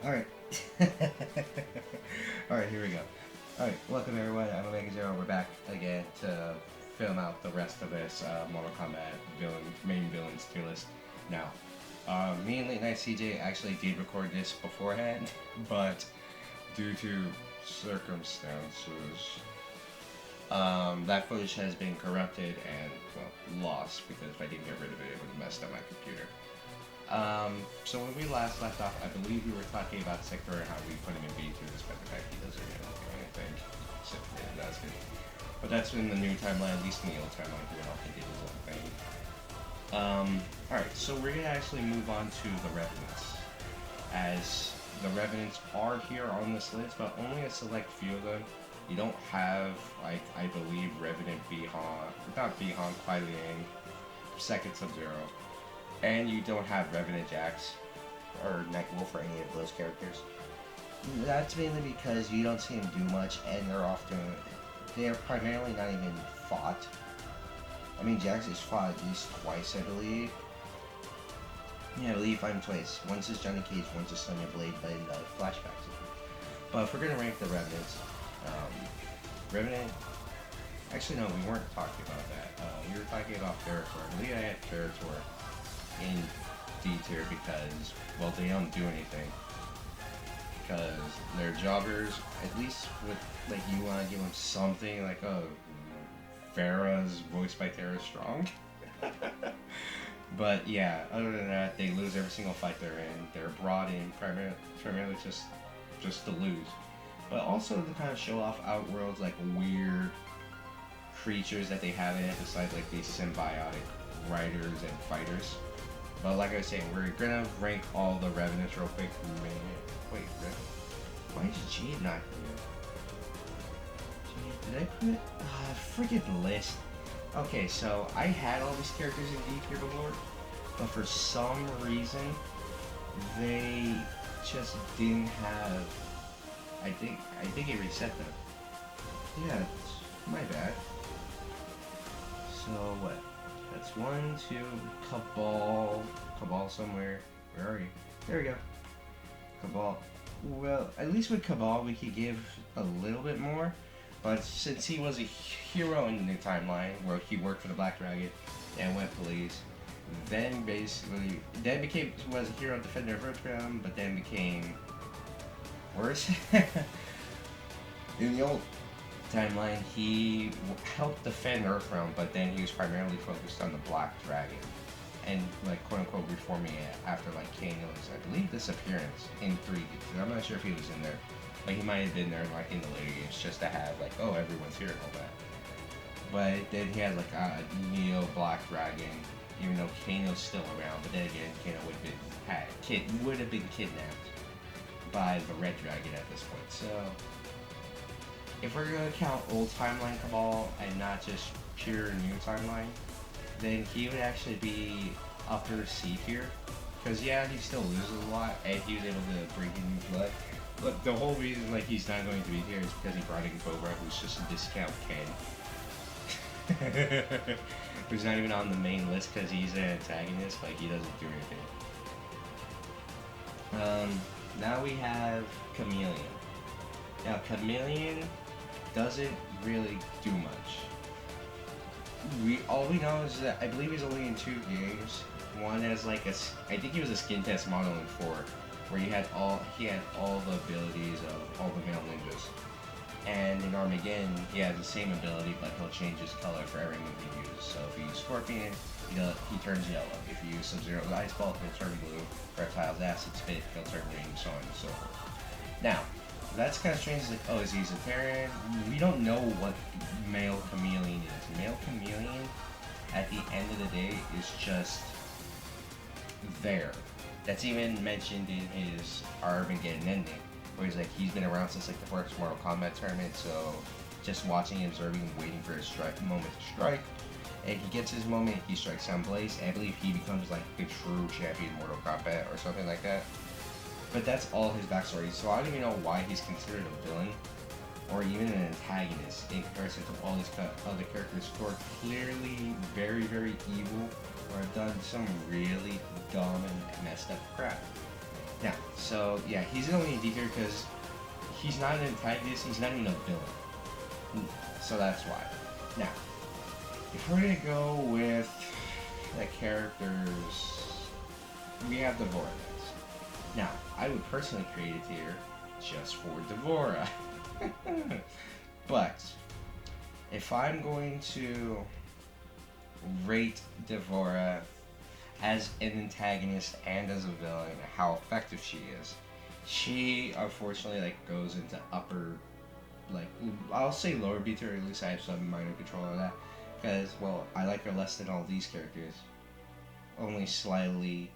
Alright. Alright, here we go. Alright, welcome everyone. I'm Omega Zero. We're back again to film out the rest of this Mortal Kombat main villains tier list. Now, me and Late Night CJ actually did record this beforehand, but due to circumstances, that footage has been corrupted and, well, lost, because if I didn't get rid of it, it would have messed up my computer. So when we last left off, I believe we were talking about Sector and how we put him in B2 despite the fact he doesn't really do anything. Except for that's good. But that's in the new timeline, at least in the old timeline, he went off and did his own thing. Alright, so we're gonna actually move on to the Revenants. As the Revenants are here on this list, but only a select few of them. You don't have, like, I believe, Revenant Bihan, not Bihan, Kuai Liang, second Sub-Zero. And you don't have Revenant Jax or Nightwolf or any of those characters. That's mainly because you don't see them do much, and they're primarily not even fought. I mean, Jax is fought at least twice, I believe. Yeah, I believe I'm twice. Once is Johnny Cage, once is Sonya Blade, but in the flashbacks. But if we're gonna rank the Revenants, Revenant. Actually, no, we weren't talking about that. We were talking about Ferritor. I believe I had Ferritor in D tier because, well, they don't do anything. Because they're jobbers, at least with, like, you want to give them something, like, oh, Farah's voiced by Tara Strong. But yeah, other than that, they lose every single fight they're in. They're brought in primarily just to lose. But also to kind of show off Outworld's, like, weird creatures that they have in it, besides, like, these symbiotic riders and fighters. But like I was saying, we're gonna rank all the Revenants real quick. Wait, why is Jade not here? Did I put it? Freaking list. Okay, so I had all these characters in D tier before, but for some reason, they just didn't have. I think it reset them. Yeah, it's my bad. So what? That's 1, 2, Cabal somewhere. Where are you? There we go. Cabal. Well, at least with Cabal we could give a little bit more, but since he was a hero in the timeline where he worked for the Black Dragon and went police, then was a hero defender of Earthrealm, but then became worse. In the old timeline, he helped defend Earthrealm, but then he was primarily focused on the Black Dragon and, like, quote-unquote reforming it after, like, Kano's, I believe, disappearance in 3D. I'm not sure if he was in there, but he might have been there, like, in the later games just to have, like, oh, everyone's here and all that. But then he had, like, a Neo Black Dragon, even though Kano's still around, but then again, Kano would have been kidnapped by the Red Dragon at this point. So if we're going to count old timeline Cabal and not just pure new timeline, then he would actually be upper C tier. Because yeah, he still loses a lot, and he was able to bring in new blood. But the whole reason, like, he's not going to be here is because he brought in Cobra, who's just a discount Ken. Who's not even on the main list because he's an antagonist, like, he doesn't do anything. Now we have Chameleon. Now, Chameleon doesn't really do much. All we know is that I believe he's only in 2 games. One as, like, I think he was a skin test model in 4, where he had all the abilities of all the male ninjas. And in Armageddon, he has the same ability, but he'll change his color for every move he uses. So if you use Scorpion, he turns yellow. If you use Sub-Zero's Ice Ball, he'll turn blue. Reptile's Acid Spit, he'll turn green, so on and so forth. Now, that's kind of strange. It's like, oh, is he a Terran? We don't know what male Chameleon is. Male Chameleon, at the end of the day, is just there. That's even mentioned in his Armageddon ending, where he's like, he's been around since, like, the first Mortal Kombat tournament, so just watching, observing, waiting for his moment to strike. And he gets his moment, he strikes down Blaze, and I believe he becomes, like, the true champion of Mortal Kombat or something like that. But that's all his backstory, so I don't even know why he's considered a villain or even an antagonist in comparison to all these other characters who are clearly very, very evil or have done some really dumb and messed up crap. Now, so yeah, he's only in D tier because he's not an antagonist, he's not even a villain. So that's why. Now, if we're gonna go with the characters, we have Devorah next. Now, I would personally create a tier just for Devorah. But, if I'm going to rate Devorah as an antagonist and as a villain, how effective she is, she unfortunately like goes into upper, like I'll say lower B tier, or at least I have some minor control of that, because well I like her less than all these characters, only slightly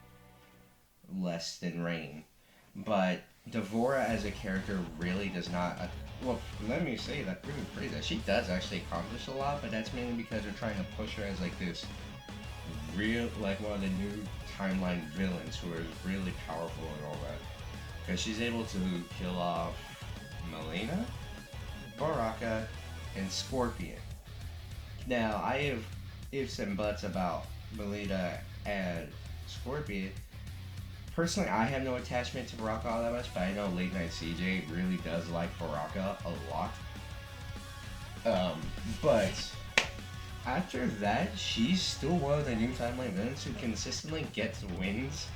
less than Rain, but Devorah as a character really does not. Well, let me say that pretty pretty that she does actually accomplish a lot, but that's mainly because they're trying to push her as like this real, like one of the new timeline villains who is really powerful and all that. Because she's able to kill off Melina, Baraka, and Scorpion. Now, I have ifs and buts about Melina and Scorpion. Personally, I have no attachment to Baraka all that much, but I know Late Night CJ really does like Baraka a lot. But after that, she's still one of the new timeline villains who consistently gets wins.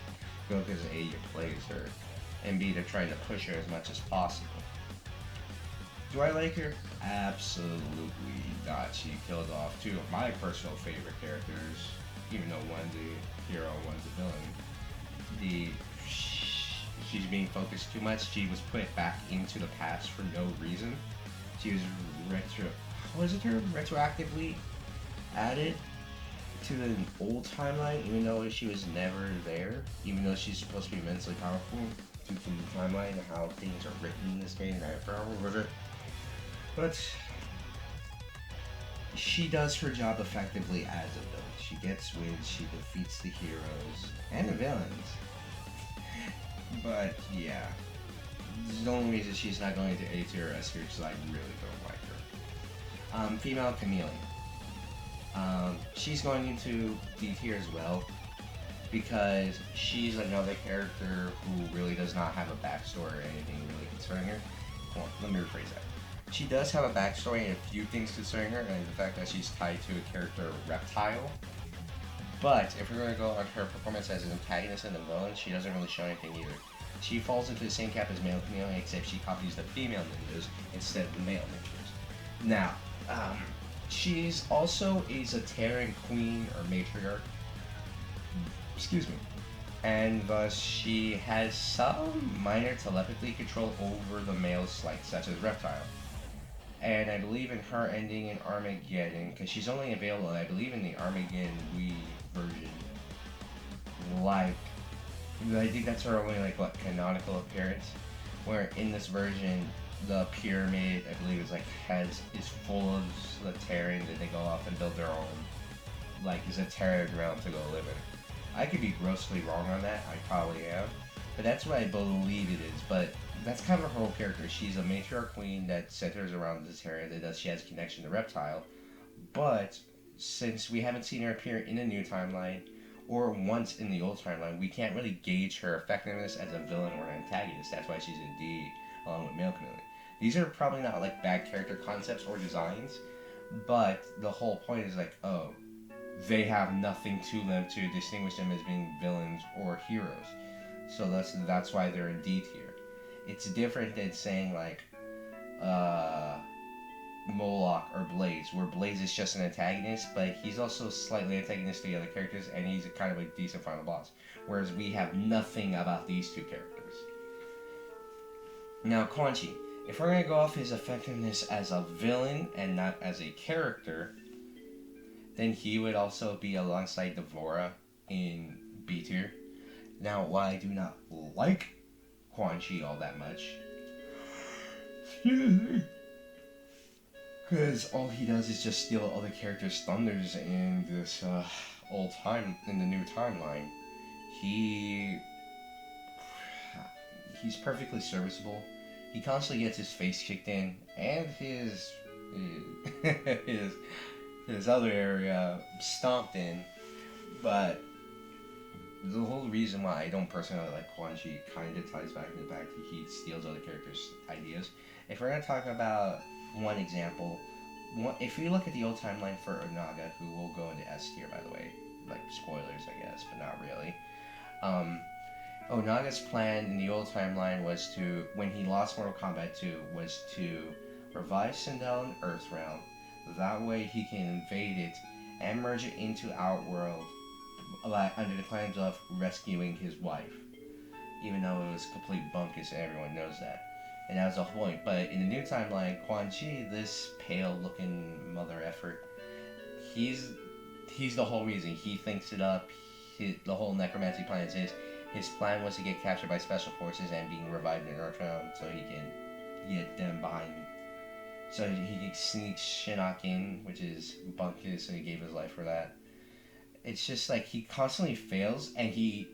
Go because A, you plays her, and B, they're trying to push her as much as possible. Do I like her? Absolutely not. She killed off two of my personal favorite characters, even though one's a hero, one's a villain. She's being focused too much. She was put back into the past for no reason. She was retroactively added to the old timeline, even though she was never there, even though she's supposed to be immensely powerful due to the timeline and how things are written in this game, and I have problem with it. But she does her job effectively as a villain. She gets wins, she defeats the heroes and the villains. But yeah, the only reason she's not going to A tier or S tier is because I really don't like her. Female Chameleon. She's going into D tier as well because she's another character who really does not have a backstory or anything really concerning her. Well, let me rephrase that. She does have a backstory and a few things concerning her, and the fact that she's tied to a character Reptile. But if we're going to go on her performance as an antagonist and a villain, she doesn't really show anything either. She falls into the same cap as male Chameleon, except she copies the female ninjas instead of the male ninjas. Now, she's also a Cetrian queen or matriarch. Excuse me. And thus she has some minor telepathy control over the males, like such as Reptile. And I believe in her ending in Armageddon, because she's only available, I believe, in the Armageddon Wii version. Like, I think that's her only, like, what, canonical appearance? Where in this version, the pyramid, I believe, is full of Cetrians, and they go off and build their own, like, Cetrian realm to go live in. I could be grossly wrong on that, I probably am. But that's what I believe it is, but that's kind of her whole character. She's a matriarch queen that centers around the Cetria, that she has a connection to Reptile. But since we haven't seen her appear in a new timeline, or once in the old timeline, we can't really gauge her effectiveness as a villain or an antagonist. That's why she's in D, along with Male Chameleon. These are probably not like bad character concepts or designs, but the whole point is like, oh, they have nothing to them to distinguish them as being villains or heroes. So that's why they're in D tier. It's different than saying like Moloch or Blaze, where Blaze is just an antagonist, but he's also slightly antagonistic to the other characters, and he's kind of a decent final boss. Whereas we have nothing about these two characters. Now, Quan Chi. If we're going to go off his effectiveness as a villain and not as a character, then he would also be alongside Devorah in B tier. Now, while I do not like Quan Chi all that much, because all he does is just steal other characters' thunders in this in the new timeline, he's perfectly serviceable. He constantly gets his face kicked in, and his other area stomped in, but the whole reason why I don't personally like Quan Chi kind of ties back to the fact that he steals other characters' ideas. If we're gonna talk about one example, if you look at the old timeline for Onaga, who will go into S tier by the way, like spoilers I guess, but not really. Onaga's plan in the old timeline was to, when he lost Mortal Kombat 2, was to revive Sindel in Earthrealm. That way he can invade it and merge it into Outworld, under the claims of rescuing his wife. Even though it was complete bunkus and everyone knows that. And that was the whole point. But in the new timeline, Quan Chi, this pale looking mother effort, he's the whole reason. He thinks it up. The whole necromancy plan is his plan was to get captured by special forces and being revived in Earthrealm so he can get them behind him. So he can sneak Shinnok in, which is bunkus, so he gave his life for that. It's just like he constantly fails, and he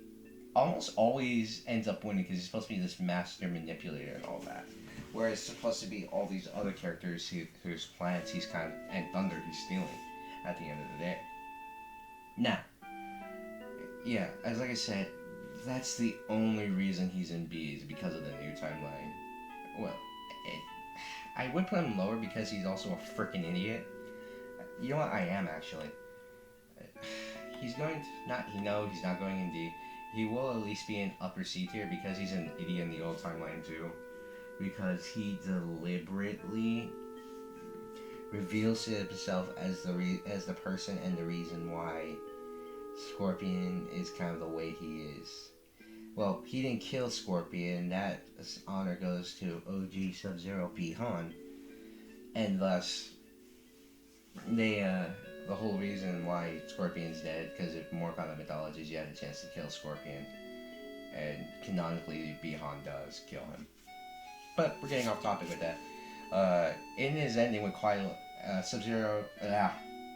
almost always ends up winning because he's supposed to be this master manipulator and all that. Whereas it's supposed to be all these other characters whose plans he's kind of, and Thunder he's stealing at the end of the day. Now, yeah, as like I said, that's the only reason he's in B is because of the new timeline. Well, I would put him lower because he's also a freaking idiot. You know what? I am actually. He's going to not. No, he's not going in D. He will at least be in upper C tier because he's an idiot in the old timeline too. Because he deliberately reveals himself as the person and the reason why Scorpion is kind of the way he is. Well, he didn't kill Scorpion. That honor goes to OG Sub-Zero Bi-Han, and thus the whole reason why Scorpion's dead, because if Mortal Kombat mythologies, you had a chance to kill Scorpion, and canonically Bi-Han does kill him. But we're getting off topic with that. In his ending with Sub-Zero,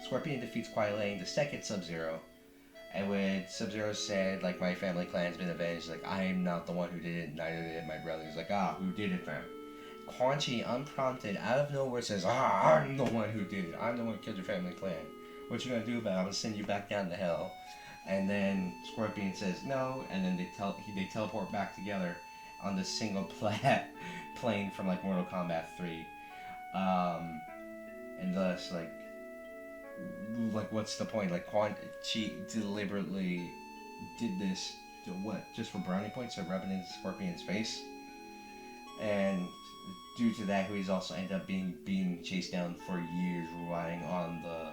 Scorpion defeats Kuai Liang, the second Sub-Zero, and when Sub-Zero said, like, my family clan's been avenged, like, I am not the one who did it, neither did my brothers. Like, who did it then? Quan Chi, unprompted, out of nowhere, says, I'm the one who did it. I'm the one who killed your family clan. What you gonna do about it? I'm gonna send you back down to hell. And then Scorpion says no, and then they teleport back together on this single plane from, like, Mortal Kombat 3. And thus, like, what's the point? Like, Quan Chi deliberately did this to what? Just for brownie points to rub it in Scorpion's face? And due to that, he's also ended up being chased down for years, relying on the...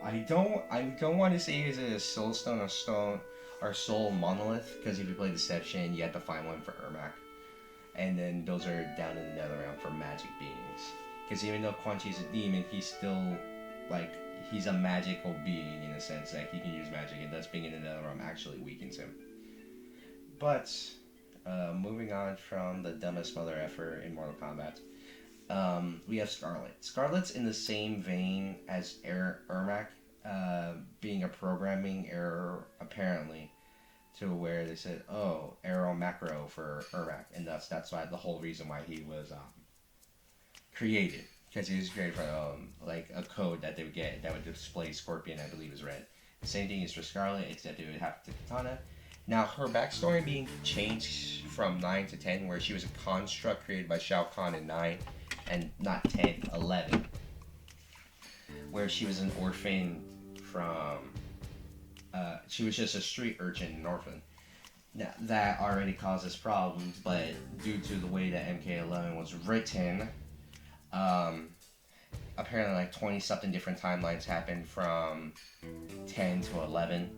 I don't want to say he's a soul stone or soul monolith, because if you play Deception, you have to find one for Ermac. And then those are down in the Netherrealm for magic beings. Because even though Quan Chi's a demon, he's still, like, he's a magical being in a sense that he can use magic, and thus being in the Netherrealm actually weakens him. But, moving on from the dumbest mother effer in Mortal Kombat, we have Scarlet. Scarlet's in the same vein as Ermac, being a programming error, apparently, to where they said, oh, arrow macro for Ermac, and that's why the whole reason why he was, created, because he was created from like a code that they would get that would display Scorpion, I believe, is red. The same thing is for Scarlet, except it would have the katana. Now, her backstory being changed from 9 to 10, where she was a construct created by Shao Kahn in 9, and not 10, 11, where she was an orphan from, she was just a street urchin, an orphan. Now, that already causes problems, but due to the way that MK11 was written, apparently like 20 something different timelines happened from 10 to 11,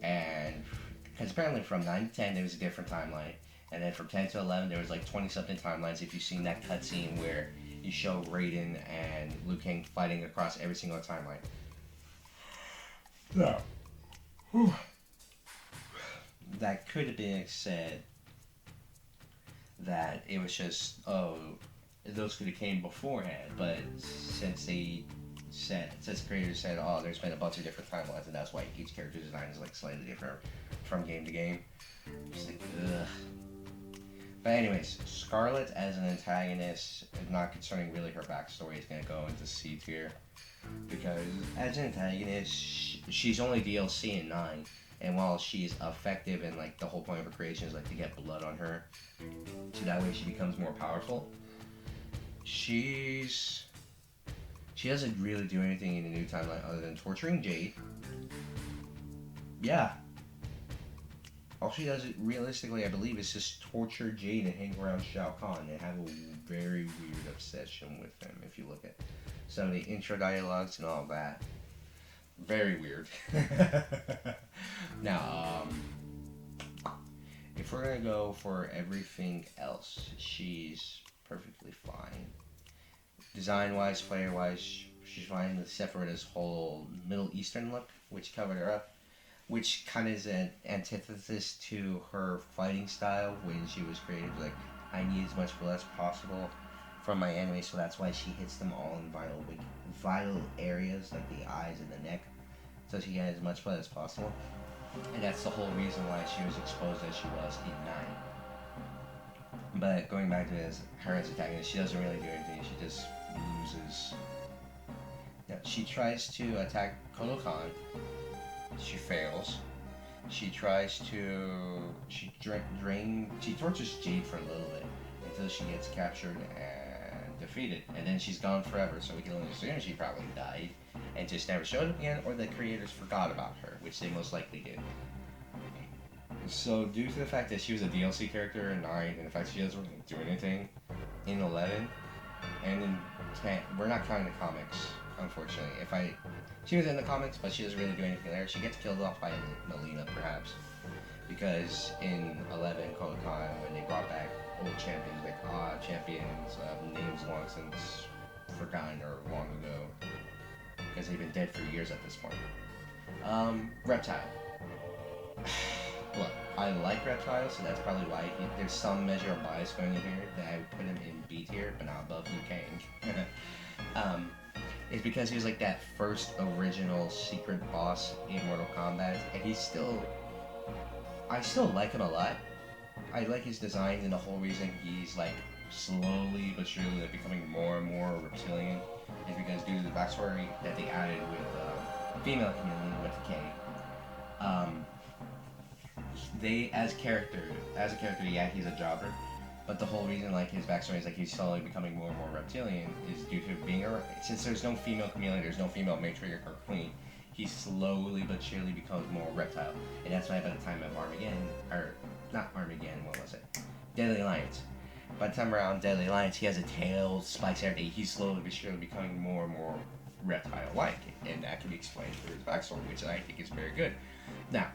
and because apparently from 9 to 10 there was a different timeline, and then from 10 to 11 there was like 20 something timelines. If you've seen that cutscene where you show Raiden and Liu Kang fighting across every single timeline. Yeah. That could have been said that it was just, those could have came beforehand, but since the creators said, oh, there's been a bunch of different timelines, and that's why each character's design is like slightly different from game to game. Just like, ugh. But anyways, Scarlet as an antagonist, not concerning really her backstory, is gonna go into C tier. Because as an antagonist, she's only DLC in 9. And while she's effective and like the whole point of her creation is like to get blood on her, so that way she becomes more powerful. She doesn't really do anything in the new timeline other than torturing Jade. Yeah. All she does, realistically, I believe, is just torture Jade and hang around Shao Kahn and have a very weird obsession with him. If you look at some of the intro dialogues and all that, very weird. Now, if we're gonna go for everything else, she's perfectly fine. Design-wise, player-wise, she's fine, except for this whole Middle Eastern look, which covered her up, which kind of is an antithesis to her fighting style when she was created. Like, I need as much blood as possible from my enemy, so that's why she hits them all in vital areas, like the eyes and the neck, so she gets as much blood as possible. And that's the whole reason why she was exposed as she was in 9. But going back to her as antagonist, she doesn't really do anything, she just loses. Now, she tries to attack Kodo Khan. She fails. She tries to... She tortures Jade for a little bit until she gets captured and defeated. And then she's gone forever, so we can only assume she probably died and just never showed up again, or the creators forgot about her, which they most likely did. So due to the fact that she was a DLC character in 9, and the fact she doesn't really do anything in 11, and in 10, we're not counting the comics, unfortunately. She was in the comics, but she doesn't really do anything there. She gets killed off by Melina, perhaps, because in 11, Kodo Khan, when they brought back old champions, like champions, names long since forgotten or long ago, because they've been dead for years at this point. Reptile. Look, I like Reptile, so that's probably why there's some measure of bias going in here that I would put him in B tier, but not above Liu Kang. It's because he was like that first original secret boss in Mortal Kombat, and I still like him a lot. I like his design, and the whole reason he's like slowly but surely like, becoming more and more reptilian is because due to the backstory that they added with female community with K. They as a character, yeah, he's a jobber, but the whole reason like his backstory is like he's slowly becoming more and more reptilian is due to being since there's no female chameleon, there's no female matriarch or queen, he slowly but surely becomes more reptile, and that's why by the time of Armageddon, or not Armageddon, what was it? Deadly Alliance. By the time around Deadly Alliance, he has a tail, spikes, everything. He's slowly but surely becoming more and more reptile-like, and that can be explained through his backstory, which I think is very good. Now,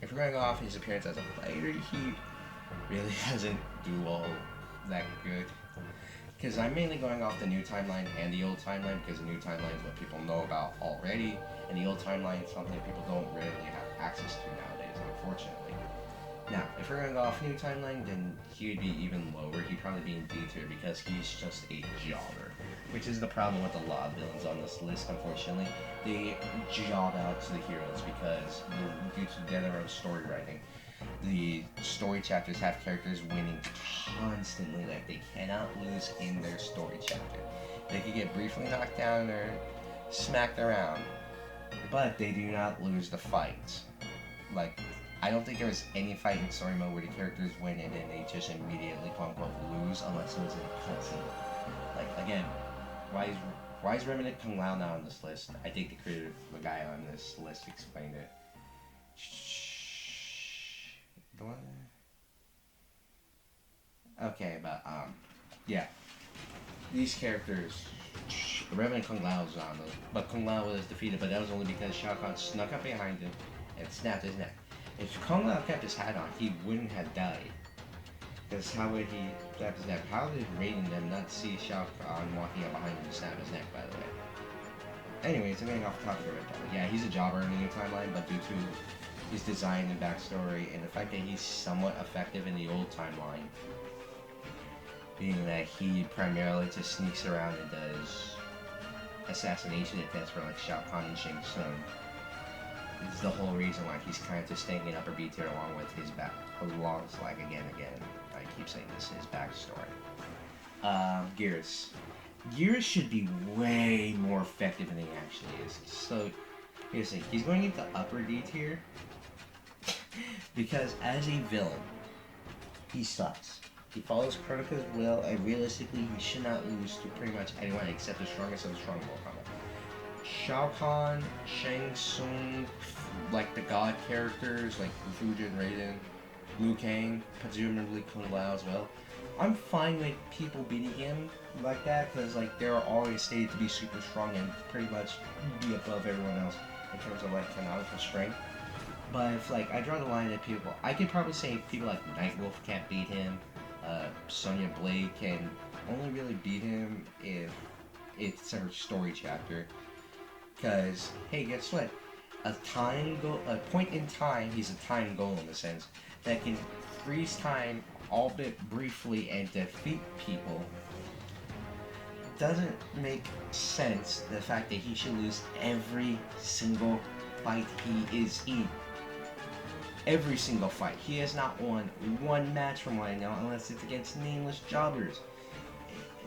if we're going to go off his appearance as a fighter, he really doesn't do all that good. Because I'm mainly going off the new timeline and the old timeline, because the new timeline is what people know about already, and the old timeline is something people don't really have access to nowadays, unfortunately. Now, if we're going to go off new timeline, then he would be even lower. He'd probably be in D tier because he's just a jobber, which is the problem with a lot of villains on this list, unfortunately. They job out to the heroes because due to Devorah's story writing, the story chapters have characters winning constantly, like they cannot lose in their story chapter. They could get briefly knocked down or smacked around, but they do not lose the fights. Like, I don't think there was any fight in story mode where the characters win and then they just immediately quote-unquote lose unless it was in a cutscene. Like, again, why is Remnant Kung Lao not on this list? I think the guy on this list explained it. The one? Okay, but, yeah. These characters, Reverend Kung Lao was on those, but Kung Lao was defeated, but that was only because Shao Kahn snuck up behind him and snapped his neck. If Kung Lao kept his hat on, he wouldn't have died. Because how would he snap his neck? How did Raiden them not see Shao Kahn walking up behind him and snap his neck, by the way? Anyways, I'm getting off the topic of Reptile. Yeah, he's a jobber in the new timeline, but due to his design and backstory, and the fact that he's somewhat effective in the old timeline, being that he primarily just sneaks around and does assassination attempts for like Shao Kahn and Shang Tsung, it's the whole reason why he's kind of just staying in upper B tier along with his back, like again, I keep saying this, his backstory. Gears. Gears should be way more effective than he actually is. So, here's the thing, he's going into upper D tier because as a villain, he sucks. He follows Kronika's will, and realistically, he should not lose to pretty much anyone except the strongest of the strong Mortal Kombat. Shao Kahn, Shang Tsung, like the god characters like Fujin, Raiden, Liu Kang, presumably Kung Lao as well. I'm fine with people beating him like that because like they're always stated to be super strong and pretty much be above everyone else in terms of like canonical strength. But if like I draw the line at people, I could probably say people like Nightwolf can't beat him. Sonya Blade can only really beat him if it's her story chapter. Cause hey, guess what? A point in time, he's a time golem in a sense that can freeze time, albeit briefly, and defeat people. Doesn't make sense the fact that he should lose every single fight he is in. Every single fight. He has not won one match from right now unless it's against nameless jobbers.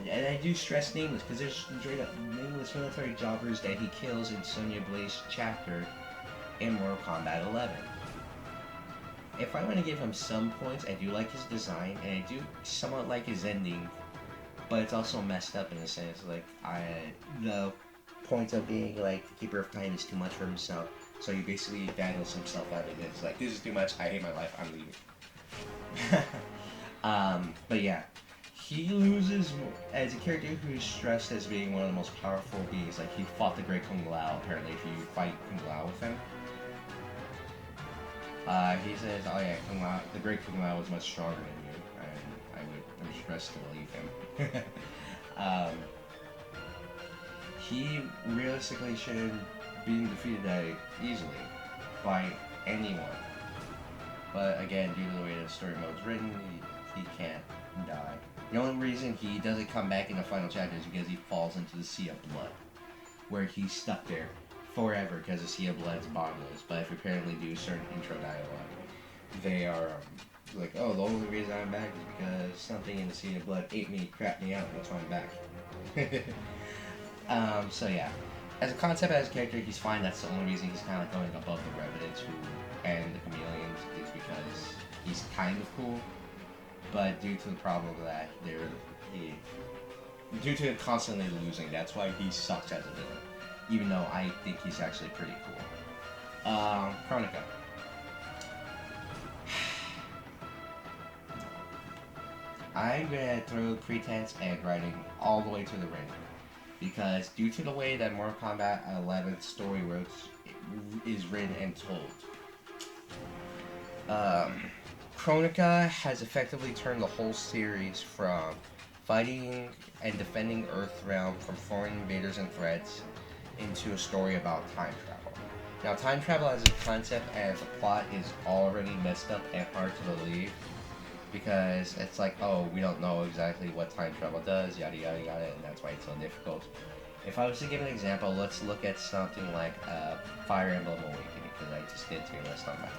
And I do stress nameless because there's straight up nameless military jobbers that he kills in Sonya Blade's chapter in Mortal Kombat 11. If I want to give him some points, I do like his design and I do somewhat like his ending, but it's also messed up in a sense. Like the point of being like the Keeper of Time is too much for himself. So he basically battles himself out of it. It's like, this is too much, I hate my life, I'm leaving. But yeah, he loses as a character who's stressed as being one of the most powerful beings. Like, he fought the Great Kung Lao, apparently, if you fight Kung Lao with him. He says, oh yeah, Kung Lao, the Great Kung Lao was much stronger than you, and I'm stressed to believe him. He realistically should being defeated that easily by anyone. But again, due to the way the story mode's written, he can't die. The only reason he doesn't come back in the final chapter is because he falls into the Sea of Blood, where he's stuck there forever because the Sea of Blood is bottomless. But if you apparently do certain intro dialogue, they are like, oh, the only reason I'm back is because something in the Sea of Blood ate me, crapped me out, that's why I'm back. So yeah. As a concept, as a character, he's fine. That's the only reason he's kind of going above the Revenants and the Chameleons is because he's kind of cool. But due to the problem that due to constantly losing, that's why he sucks as a villain. Even though I think he's actually pretty cool. Kronika. I'm gonna throw pretense and writing all the way to the ring. Because due to the way that Mortal Kombat 11's story is written and told, Kronika has effectively turned the whole series from fighting and defending Earthrealm from foreign invaders and threats into a story about time travel. Now, time travel as a concept and as a plot is already messed up and hard to believe, because it's like, oh, we don't know exactly what time travel does, yada yada yada, and that's why it's so difficult. If I was to give an example, let's look at something like Fire Emblem Awakening, because I just did tier list on that.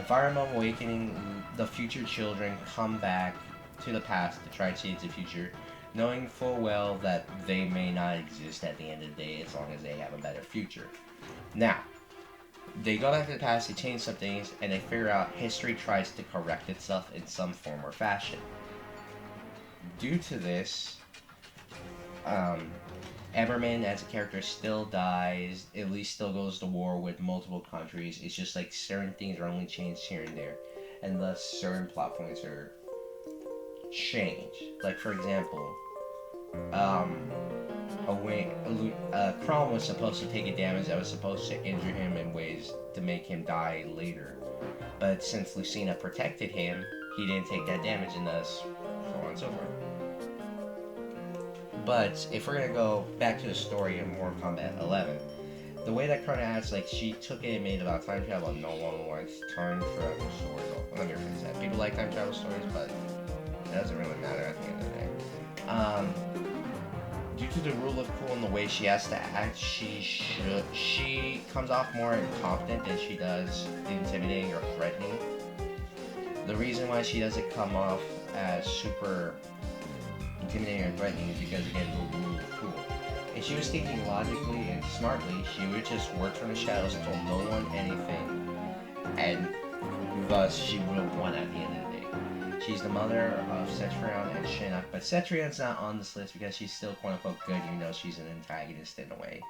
In Fire Emblem Awakening, the future children come back to the past to try to change the future, knowing full well that they may not exist at the end of the day as long as they have a better future. Now, they go back to the past, they change some things, and they figure out history tries to correct itself in some form or fashion. Due to this, Everman as a character still dies, at least still goes to war with multiple countries. It's just like certain things are only changed here and there, and thus certain plot points are changed. Like, for example, Chrome was supposed to take a damage that was supposed to injure him in ways to make him die later. But since Lucina protected him, he didn't take that damage, and thus so on and so forth. But if we're gonna go back to the story in Mortal Kombat 11, the way that Kronika acts, like, she took it and made it about time travel and no one likes time travel stories. Well, let me rephrase that. People like time travel stories, but it doesn't really matter at the end of the day. Due to to the rule of cool and the way she has to act, she comes off more incompetent than she does intimidating or threatening. The reason why she doesn't come off as super intimidating or threatening is because, again, the rule of cool. If she was thinking logically and smartly, she would just work from the shadows, told no one anything, and thus she would have won at the end of the day. She's the mother of Cetria and Shinnok, but Cetria's not on this list because she's still quote-unquote good, even though she's an antagonist in a way.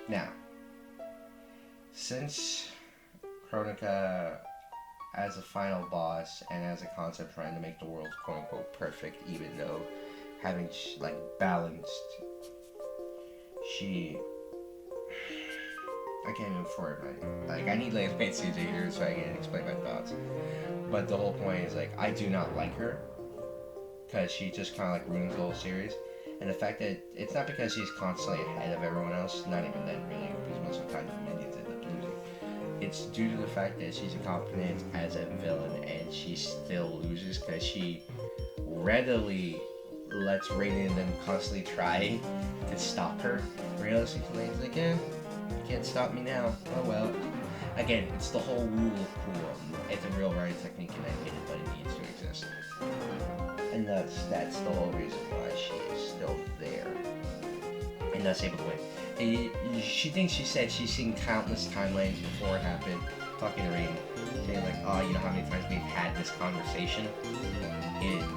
Now, since Chronica as a final boss and as a concept trying to make the world quote-unquote perfect, even though having like balanced, I can't even afford it. Like, I need like a CJ here so I can explain my thoughts. But the whole point is, like, I do not like her because she just kind of like ruins the whole series. And the fact that it's not because she's constantly ahead of everyone else, not even then really, because most of the time the minions end up losing. It's due to the fact that she's incompetent as a villain and she still loses because she readily lets Raiden and them constantly try to stop her. Realistically, it's like, yeah, you can't stop me now. Oh well. Again, it's the whole rule of cool. It's a real writing technique and I hate it, but it needs to exist. And that's the whole reason why she is still there. And thus able to win. She said she's seen countless timelines before it happened, talking to Raiden, saying like, oh, you know how many times we've had this conversation?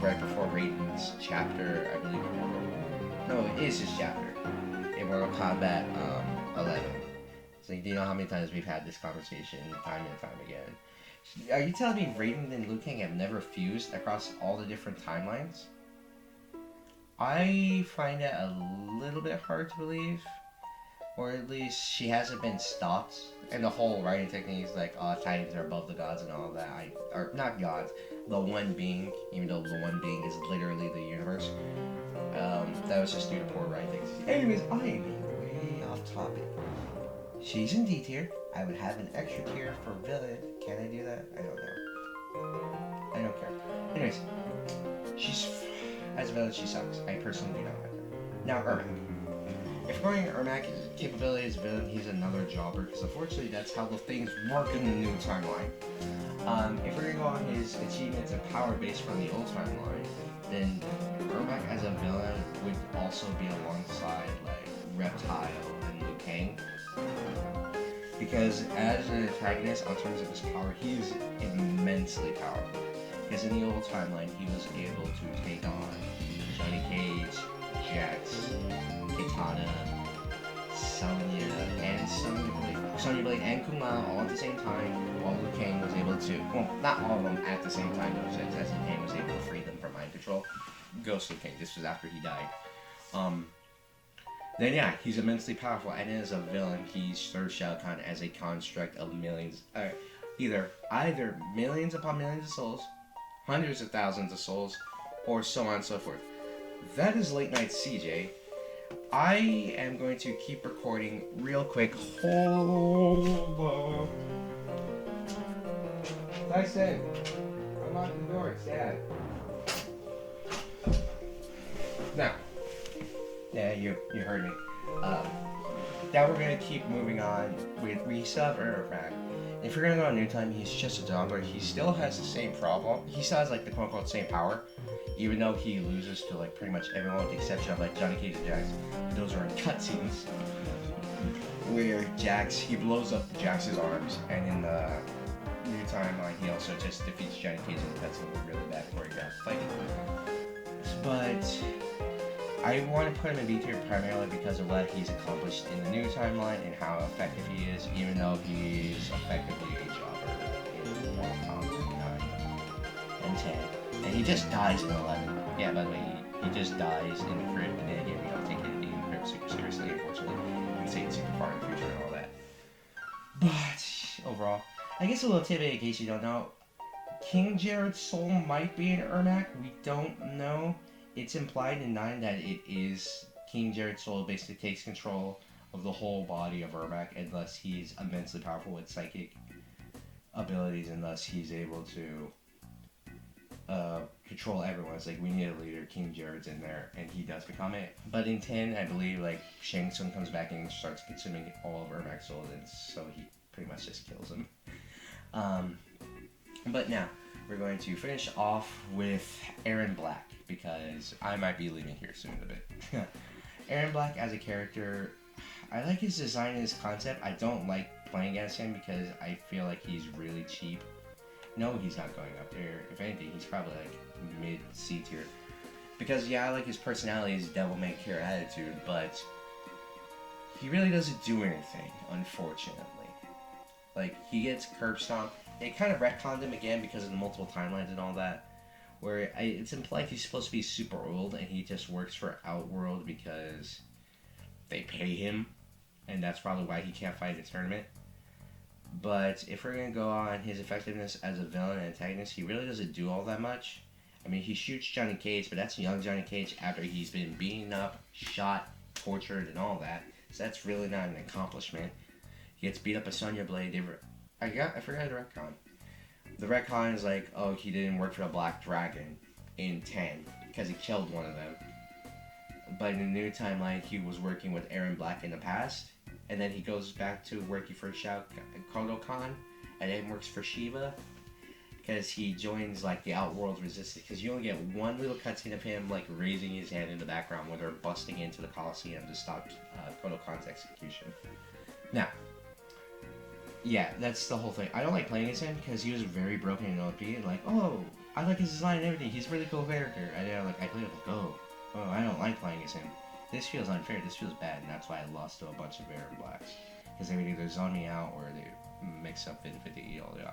Right before Raiden's chapter, I believe. No, it is his chapter. In Mortal Kombat 11. So do you know how many times we've had this conversation time and time again? Are you telling me Raiden and Liu Kang have never fused across all the different timelines? I find that a little bit hard to believe. Or at least she hasn't been stopped. And the whole writing technique is like, oh, Titans are above the gods and all that. Or not gods, the one being, even though the one being is literally the universe. That was just due to poor writing. Anyways, I am being way off topic. She's in D tier. I would have an extra tier for villain. Can I do that? I don't know. I don't care. Anyways, as a villain, she sucks. I personally do not like her. Now, Ermac. If we're going Ermac's capability as a villain, he's another jobber, because unfortunately that's how the things work in the new timeline. If we're going to go on his achievements and power based from the old timeline, then Ermac as a villain would also be alongside like Reptile and Liu Kang. Because as an antagonist, on terms of his power, he's immensely powerful. Because in the old timeline, he was able to take on Johnny Cage, Jax, Kitana, Sonya, and Sonya Blade and Kuma all at the same time, while Liu Kang was able to, well, not all of them at the same time, though, since as Liu Kang was able to free them from mind control. Ghost Liu Kang, this was after he died. Then yeah, he's immensely powerful, and as a villain, he serves Shao Kahn as a construct of millions, either millions upon millions of souls, hundreds of thousands of souls, or so on and so forth. That is Late Night CJ. I am going to keep recording real quick. Hold on. Tyson, unlock the door, it's Dad. Now, yeah, you heard me. Now we're gonna keep moving on. We still have Ermac. If you're gonna go on New Time, he's just a jobber. He still has the same problem. He still has like the quote unquote same power, even though he loses to like pretty much everyone with the exception of like Johnny Cage and Jax. Those are in cutscenes where he blows up Jax's arms, and in the New Timeline he also just defeats Johnny Cage in the cutscene with really bad choreographed fighting. But I want to put him in B tier primarily because of what he's accomplished in the new timeline and how effective he is, even though he's effectively a jobber in Mortal Kombat 9 and 10. And he just dies in 11. Yeah, by the way, he just dies in the crypt, and then again, we don't take anything in the crypt super seriously, unfortunately. We can say it's super far in the future and all that. But, overall, I guess a little tidbit in case you don't know, King Jared's soul might be in Ermac. We don't know. It's implied in 9 that it is King Jared's soul basically takes control of the whole body of Ermac, and thus he's immensely powerful with psychic abilities, and thus he's able to control everyone. It's like we need a leader. King Jared's in there, and he does become it. But in 10, I believe like Shang Tsung comes back and starts consuming all of Ermac's souls, and so he pretty much just kills him. But now we're going to finish off with Aaron Black because I might be leaving here soon a bit. Aaron Black as a character, I like his design and his concept. I don't like playing against him because I feel like he's really cheap. No, he's not going up there. If anything, he's probably like mid C tier. Because yeah, I like his personality, his devil may care attitude, but he really doesn't do anything, unfortunately. Like, he gets curb stomped. They kind of retconned him again because of the multiple timelines and all that. Where it's implied he's supposed to be super old and he just works for Outworld because they pay him. And that's probably why he can't fight in the tournament. But if we're going to go on his effectiveness as a villain and antagonist, he really doesn't do all that much. I mean, he shoots Johnny Cage, but that's young Johnny Cage after he's been beaten up, shot, tortured, and all that. So that's really not an accomplishment. He gets beat up by Sonya Blade. I forgot the retcon. The retcon is like, oh, he didn't work for the Black Dragon in 10 because he killed one of them. But in the new timeline, he was working with Aaron Black in the past. And then he goes back to working for Kodokan, and then works for Shiva, because he joins like the Outworld Resistance. Because you only get one little cutscene of him like raising his hand in the background when they're busting into the Coliseum to stop Kodokan's execution. Now, yeah, that's the whole thing. I don't like playing as him because he was very broken in OP, and like, oh, I like his design and everything. He's a really cool character. And then I played it like, oh, I don't like playing as him. This feels unfair, this feels bad, and that's why I lost to a bunch of Aaron Blacks. Because they would either zone me out or they mix up 50-50 all day.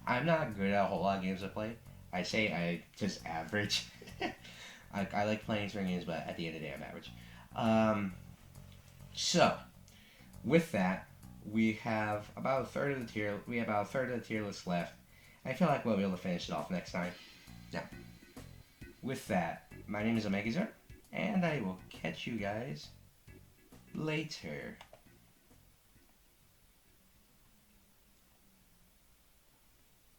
I'm not good at a whole lot of games I play. I say I just average. I like playing certain games, but at the end of the day, I'm average. So, with that, we have about a third of the tier list left. I feel like we'll be able to finish it off next time. Now, with that, my name is Omegazor. And I will catch you guys later.